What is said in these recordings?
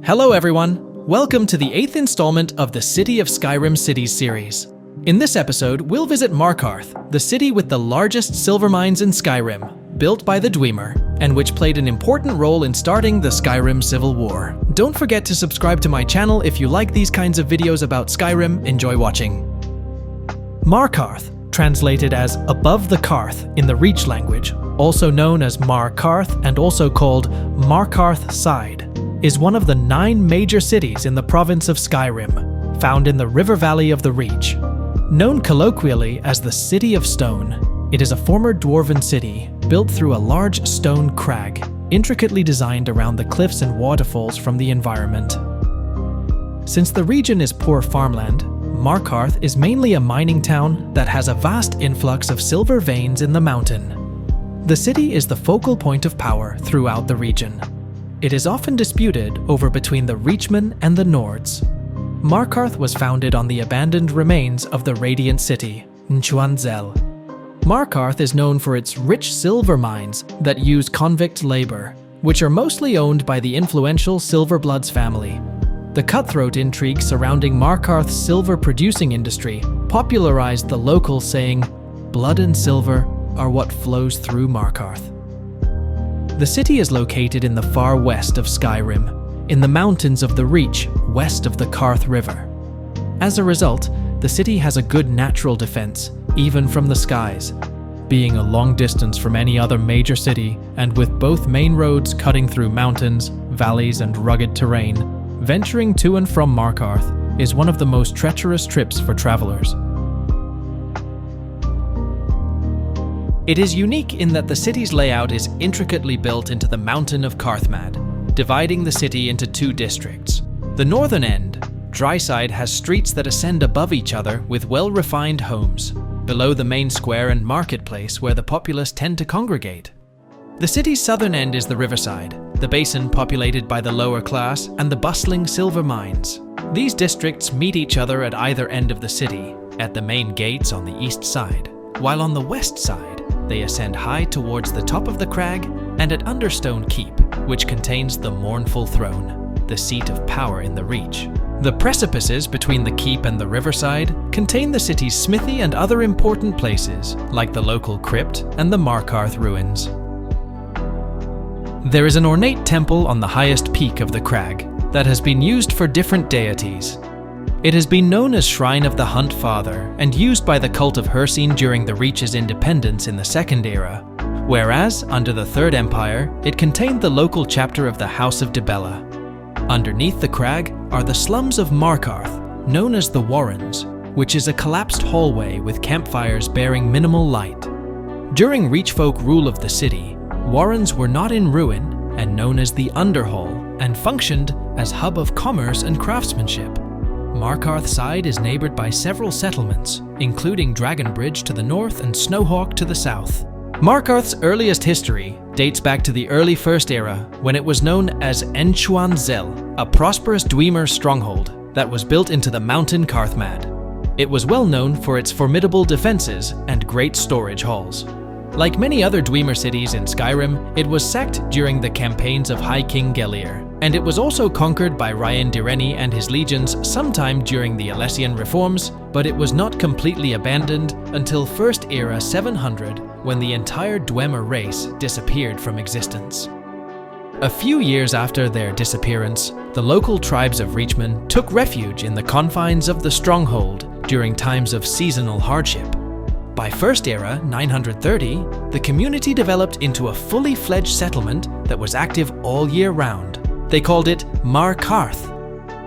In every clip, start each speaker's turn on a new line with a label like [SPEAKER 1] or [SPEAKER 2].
[SPEAKER 1] Hello everyone, welcome to the 8th installment of the City of Skyrim Cities series. In this episode, we'll visit Markarth, the city with the largest silver mines in Skyrim, built by the Dwemer, and which played an important role in starting the Skyrim Civil War. Don't forget to subscribe to my channel if you like these kinds of videos about Skyrim. Enjoy watching. Markarth, translated as above the Karth in the Reach language, also known as Markarth and also called Markarth Side, is one of the 9 major cities in the province of Skyrim, found in the river valley of the Reach. Known colloquially as the City of Stone, it is a former dwarven city built through a large stone crag, intricately designed around the cliffs and waterfalls from the environment. Since the region is poor farmland, Markarth is mainly a mining town that has a vast influx of silver veins in the mountain. The city is the focal point of power throughout the region. It is often disputed over between the Reachmen and the Nords. Markarth was founded on the abandoned remains of the Radiant City, Nchuanzel. Markarth is known for its rich silver mines that use convict labor, which are mostly owned by the influential Silverbloods family. The cutthroat intrigue surrounding Markarth's silver-producing industry popularized the local saying, "Blood and silver are what flows through Markarth." The city is located in the far west of Skyrim, in the mountains of the Reach, west of the Karth River. As a result, the city has a good natural defense, even from the skies. Being a long distance from any other major city, and with both main roads cutting through mountains, valleys, and rugged terrain, venturing to and from Markarth is one of the most treacherous trips for travelers. It is unique in that the city's layout is intricately built into the mountain of Karthmad, dividing the city into 2 districts. The northern end, Dryside, has streets that ascend above each other with well-refined homes, below the main square and marketplace where the populace tend to congregate. The city's southern end is the riverside, the basin populated by the lower class and the bustling silver mines. These districts meet each other at either end of the city, at the main gates on the east side, while on the west side, they ascend high towards the top of the crag and at Understone Keep, which contains the Mournful Throne, the seat of power in the Reach. The precipices between the keep and the riverside contain the city's smithy and other important places, like the local crypt and the Markarth ruins. There is an ornate temple on the highest peak of the crag that has been used for different deities. It has been known as Shrine of the Hunt Father and used by the cult of Hircine during the Reach's independence in the Second Era, whereas, under the Third Empire, it contained the local chapter of the House of Dibella. Underneath the crag are the slums of Markarth, known as the Warrens, which is a collapsed hallway with campfires bearing minimal light. During Reachfolk rule of the city, Warrens were not in ruin and known as the Underhall and functioned as hub of commerce and craftsmanship. Markarth Side is neighbored by several settlements, including Dragonbridge to the north and Snowhawk to the south. Markarth's earliest history dates back to the early First Era, when it was known as Nchuanzel, a prosperous Dwemer stronghold that was built into the mountain Karthmad. It was well known for its formidable defenses and great storage halls. Like many other Dwemer cities in Skyrim, it was sacked during the campaigns of High King Gelir, and it was also conquered by Ryan Direni and his legions sometime during the Alessian reforms, but it was not completely abandoned until First Era 700, when the entire Dwemer race disappeared from existence. A few years after their disappearance, the local tribes of Reachmen took refuge in the confines of the stronghold during times of seasonal hardship. By First Era 930, the community developed into a fully fledged settlement that was active all year round. They called it Markarth,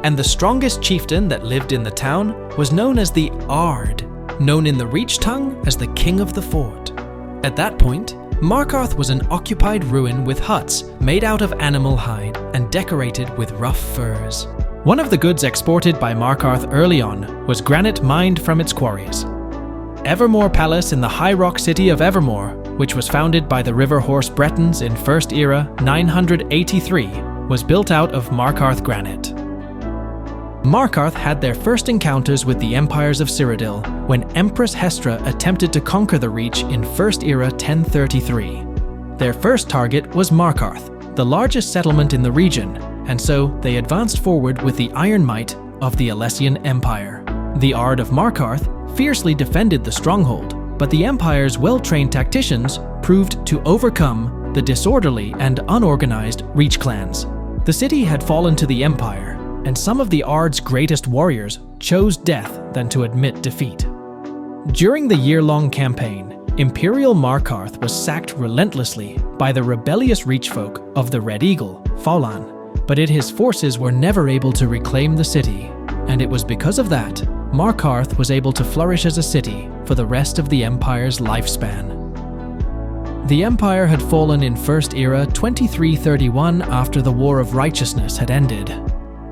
[SPEAKER 1] and the strongest chieftain that lived in the town was known as the Ard, known in the Reach tongue as the King of the Fort. At that point, Markarth was an occupied ruin with huts made out of animal hide and decorated with rough furs. One of the goods exported by Markarth early on was granite mined from its quarries. Evermore Palace in the high rock city of Evermore, which was founded by the River Horse Bretons in First Era 983, was built out of Markarth granite. Markarth had their first encounters with the empires of Cyrodiil when Empress Hestra attempted to conquer the Reach in First Era 1033. Their first target was Markarth, the largest settlement in the region, and so they advanced forward with the iron might of the Alessian Empire. The Ard of Markarth fiercely defended the stronghold, but the Empire's well-trained tacticians proved to overcome the disorderly and unorganized Reach clans. The city had fallen to the Empire, and some of the Ard's greatest warriors chose death than to admit defeat. During the year-long campaign, Imperial Markarth was sacked relentlessly by the rebellious Reach folk of the Red Eagle, Falan, but his forces were never able to reclaim the city, and it was because of that Markarth was able to flourish as a city for the rest of the Empire's lifespan. The Empire had fallen in First Era 2331 after the War of Righteousness had ended,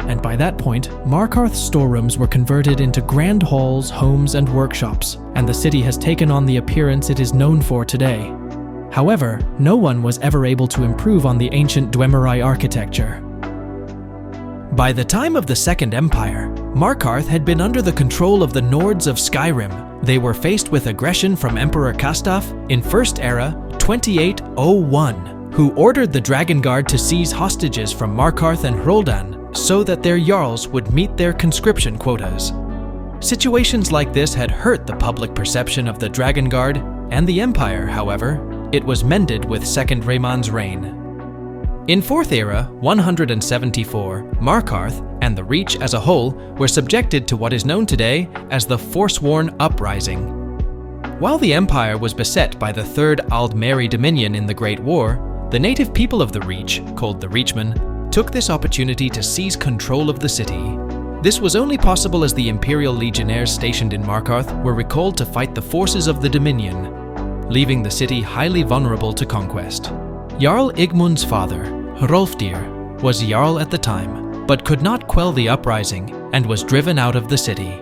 [SPEAKER 1] and by that point, Markarth's storerooms were converted into grand halls, homes, and workshops, and the city has taken on the appearance it is known for today. However, no one was ever able to improve on the ancient Dwemerai architecture. By the time of the Second Empire, Markarth had been under the control of the Nords of Skyrim. They were faced with aggression from Emperor Kastaf in First Era 2801, who ordered the Dragon Guard to seize hostages from Markarth and Hroldan so that their jarls would meet their conscription quotas. Situations like this had hurt the public perception of the Dragon Guard and the Empire, however. It was mended with Second Raymon's reign. In Fourth Era 174, Markarth and the Reach as a whole were subjected to what is known today as the Forsworn Uprising. While the Empire was beset by the Third Aldmeri Dominion in the Great War, the native people of the Reach, called the Reachmen, took this opportunity to seize control of the city. This was only possible as the Imperial Legionnaires stationed in Markarth were recalled to fight the forces of the Dominion, leaving the city highly vulnerable to conquest. Jarl Igmund's father, Hrolfdir, was Jarl at the time, but could not quell the uprising and was driven out of the city.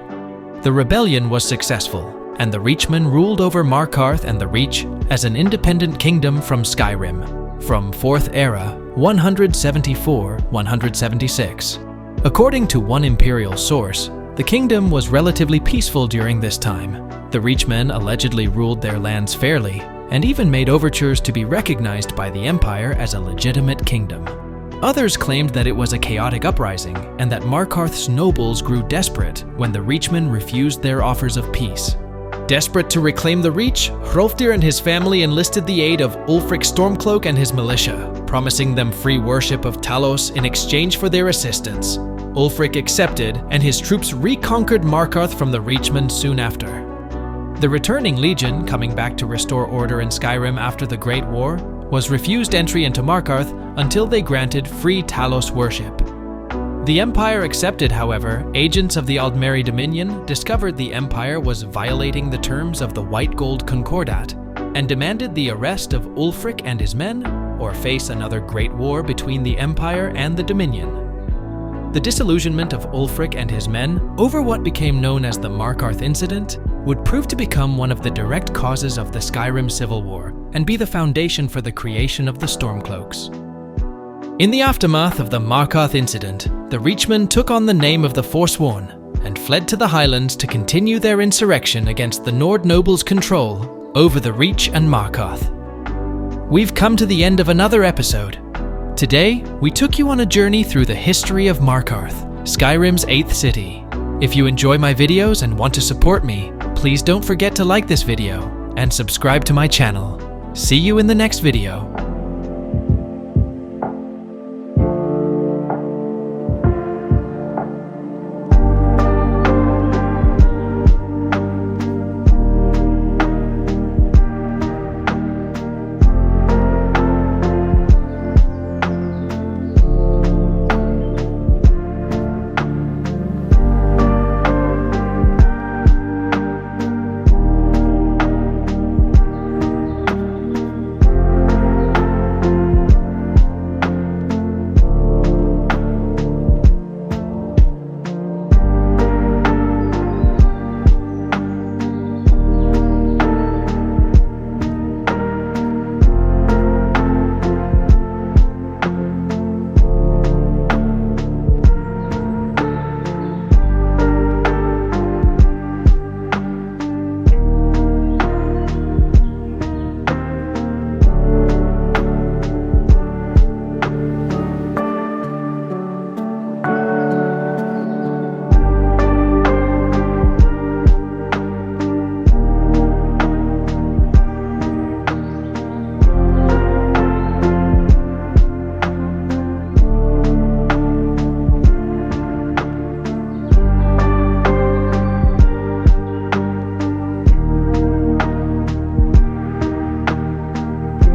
[SPEAKER 1] The rebellion was successful, and the Reachmen ruled over Markarth and the Reach as an independent kingdom from Skyrim, from 4th Era 174-176. According to one imperial source, the kingdom was relatively peaceful during this time. The Reachmen allegedly ruled their lands fairly, and even made overtures to be recognized by the Empire as a legitimate kingdom. Others claimed that it was a chaotic uprising, and that Markarth's nobles grew desperate when the Reachmen refused their offers of peace. Desperate to reclaim the Reach, Hrolfdir and his family enlisted the aid of Ulfric Stormcloak and his militia, promising them free worship of Talos in exchange for their assistance. Ulfric accepted, and his troops reconquered Markarth from the Reachmen soon after. The returning legion, coming back to restore order in Skyrim after the Great War, was refused entry into Markarth until they granted free Talos worship. The Empire accepted, however. Agents of the Aldmeri Dominion discovered the Empire was violating the terms of the White Gold Concordat and demanded the arrest of Ulfric and his men, or face another great war between the Empire and the Dominion. The disillusionment of Ulfric and his men over what became known as the Markarth Incident would prove to become one of the direct causes of the Skyrim Civil War and be the foundation for the creation of the Stormcloaks. In the aftermath of the Markarth Incident, the Reachmen took on the name of the Forsworn and fled to the Highlands to continue their insurrection against the Nord nobles' control over the Reach and Markarth. We've come to the end of another episode. Today, we took you on a journey through the history of Markarth, Skyrim's 8th city. If you enjoy my videos and want to support me, please don't forget to like this video and subscribe to my channel. See you in the next video.